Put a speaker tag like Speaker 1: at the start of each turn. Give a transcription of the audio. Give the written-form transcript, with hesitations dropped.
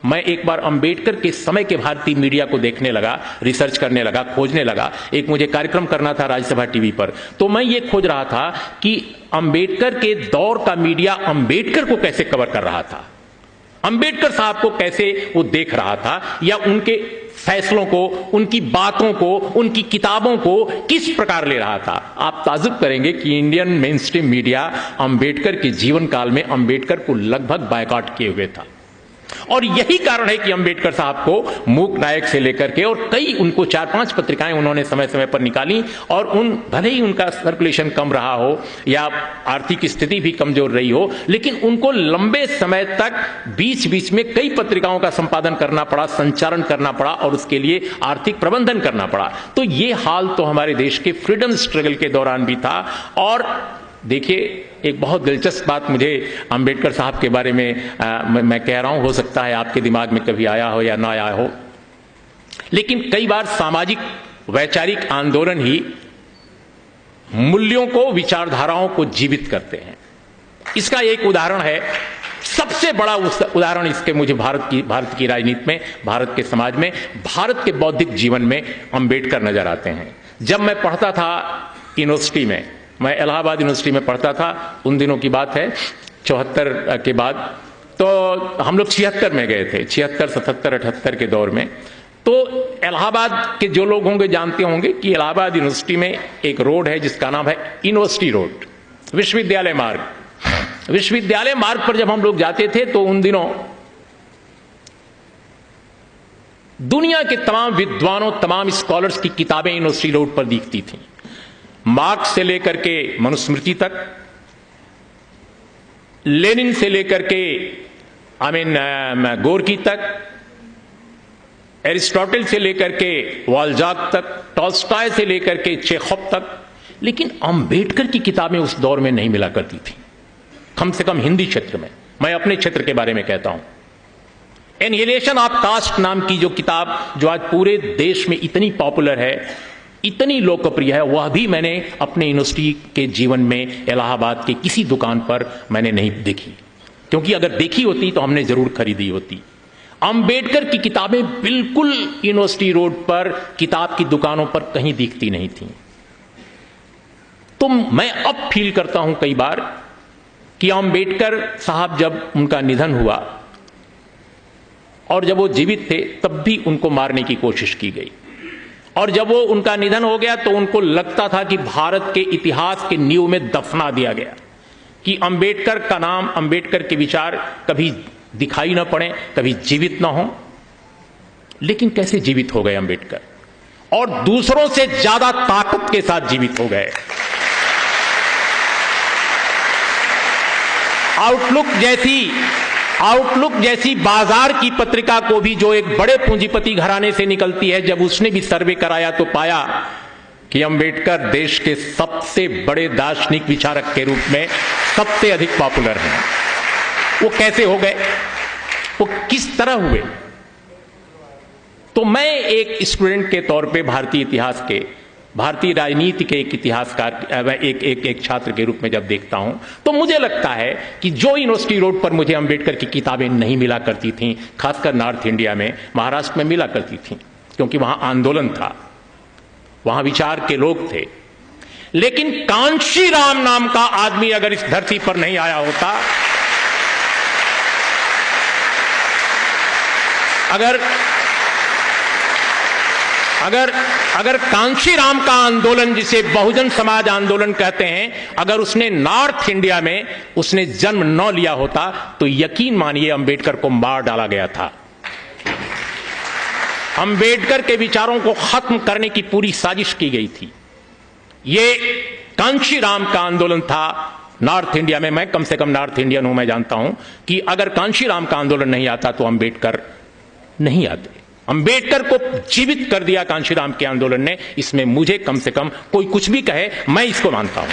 Speaker 1: मैं एक बार अंबेडकर के समय के भारतीय मीडिया को देखने लगा, रिसर्च करने लगा, खोजने लगा। एक मुझे कार्यक्रम करना था राज्यसभा टीवी पर, तो मैं ये खोज रहा था कि अंबेडकर के दौर का मीडिया अंबेडकर को कैसे कवर कर रहा था, अंबेडकर साहब को कैसे वो देख रहा था, या उनके फैसलों को, उनकी बातों को, उनकी किताबों को किस प्रकार ले रहा था। आप ताज्जुब करेंगे कि Indian main stream media Ambedkar के जीवन काल में अंबेडकर को लगभग बायकॉट किए हुए था। और यही कारण है कि अंबेडकर साहब को मूक नायक से लेकर के, और कई उनको 4-5 पत्रिकाएं उन्होंने समय समय पर निकाली, और भले ही उनका सर्कुलेशन कम रहा हो या आर्थिक स्थिति भी कमजोर रही हो, लेकिन उनको लंबे समय तक बीच बीच में कई पत्रिकाओं का संपादन करना पड़ा, संचालन करना पड़ा, और उसके लिए आर्थिक प्रबंधन करना पड़ा। तो ये हाल तो हमारे देश के फ्रीडम स्ट्रगल के दौरान भी था। और देखिए, एक बहुत दिलचस्प बात मुझे अंबेडकर साहब के बारे में मैं कह रहा हूं, हो सकता है आपके दिमाग में कभी आया हो या ना आया हो, लेकिन कई बार सामाजिक वैचारिक आंदोलन ही मूल्यों को, विचारधाराओं को जीवित करते हैं। इसका एक उदाहरण है, सबसे बड़ा उदाहरण इसके मुझे भारत की राजनीति में, भारत के समाज में, भारत के बौद्धिक जीवन में अंबेडकर नजर आते हैं। जब मैं पढ़ता था यूनिवर्सिटी में, मैं इलाहाबाद यूनिवर्सिटी में पढ़ता था, उन दिनों की बात है 74 के बाद, तो हम लोग 76 में गए थे, 76, 77, 78 के दौर में। तो इलाहाबाद के जो लोग होंगे जानते होंगे कि इलाहाबाद यूनिवर्सिटी में एक रोड है जिसका नाम है यूनिवर्सिटी रोड, विश्वविद्यालय मार्ग। विश्वविद्यालय मार्ग पर जब हम लोग जाते थे तो उन दिनों दुनिया के तमाम विद्वानों, तमाम स्कॉलर्स की किताबें यूनिवर्सिटी रोड पर दिखती थीं। मार्क्स से लेकर के मनुस्मृति तक, लेनिन से लेकर के गोरकी तक, एरिस्टोटल से लेकर के वाल्जाक तक, टॉल्स्टॉय से लेकर के चेखव तक। लेकिन अंबेडकर की किताबें उस दौर में नहीं मिला करती थी, कम से कम हिंदी क्षेत्र में। मैं अपने क्षेत्र के बारे में कहता हूं, एनिहिलेशन ऑफ कास्ट नाम की जो किताब, जो आज पूरे देश में इतनी पॉपुलर है, इतनी लोकप्रिय है, वह भी मैंने अपने यूनिवर्सिटी के जीवन में इलाहाबाद के किसी दुकान पर मैंने नहीं देखी, क्योंकि अगर देखी होती तो हमने जरूर खरीदी होती। अंबेडकर की किताबें बिल्कुल यूनिवर्सिटी रोड पर किताब की दुकानों पर कहीं दिखती नहीं थी। तो मैं अब फील करता हूं कई बार कि अंबेडकर साहब जब उनका निधन हुआ और जब वो जीवित थे तब भी उनको मारने की कोशिश की गई, और जब वो उनका निधन हो गया तो उनको लगता था कि भारत के इतिहास के नींव में दफना दिया गया, कि अंबेडकर का नाम, अंबेडकर के विचार कभी दिखाई ना पड़े, कभी जीवित ना हो। लेकिन कैसे जीवित हो गए अंबेडकर, और दूसरों से ज्यादा ताकत के साथ जीवित हो गए। आउटलुक जैसी बाजार की पत्रिका को भी, जो एक बड़े पूंजीपति घराने से निकलती है, जब उसने भी सर्वे कराया तो पाया कि अंबेडकर देश के सबसे बड़े दार्शनिक विचारक के रूप में सबसे अधिक पॉपुलर हैं। वो कैसे हो गए, वो किस तरह हुए? तो मैं एक स्टूडेंट के तौर पे भारतीय इतिहास के, भारतीय राजनीति के एक इतिहासकार, एक छात्र के रूप में जब देखता हूं, तो मुझे लगता है कि जो यूनिवर्सिटी रोड पर मुझे अंबेडकर की किताबें नहीं मिला करती थीं, खासकर नॉर्थ इंडिया में, महाराष्ट्र में मिला करती थीं, क्योंकि वहां आंदोलन था, वहां विचार के लोग थे। लेकिन कांशीराम नाम का आदमी अगर इस धरती पर नहीं आया होता, अगर कांशीराम का आंदोलन, जिसे बहुजन समाज आंदोलन कहते हैं, अगर उसने नॉर्थ इंडिया में उसने जन्म न लिया होता तो यकीन मानिए अंबेडकर को मार डाला गया था। अंबेडकर के विचारों को खत्म करने की पूरी साजिश की गई थी। ये कांशीराम का आंदोलन था नॉर्थ इंडिया में। मैं कम से कम नॉर्थ इंडियन हूं, मैं जानता हूं कि अगर कांशीराम का आंदोलन नहीं आता तो अंबेडकर नहीं आते। अंबेडकर को जीवित कर दिया कांशीराम के आंदोलन ने। इसमें मुझे कम से कम, कोई कुछ भी कहे, मैं इसको मानता हूं।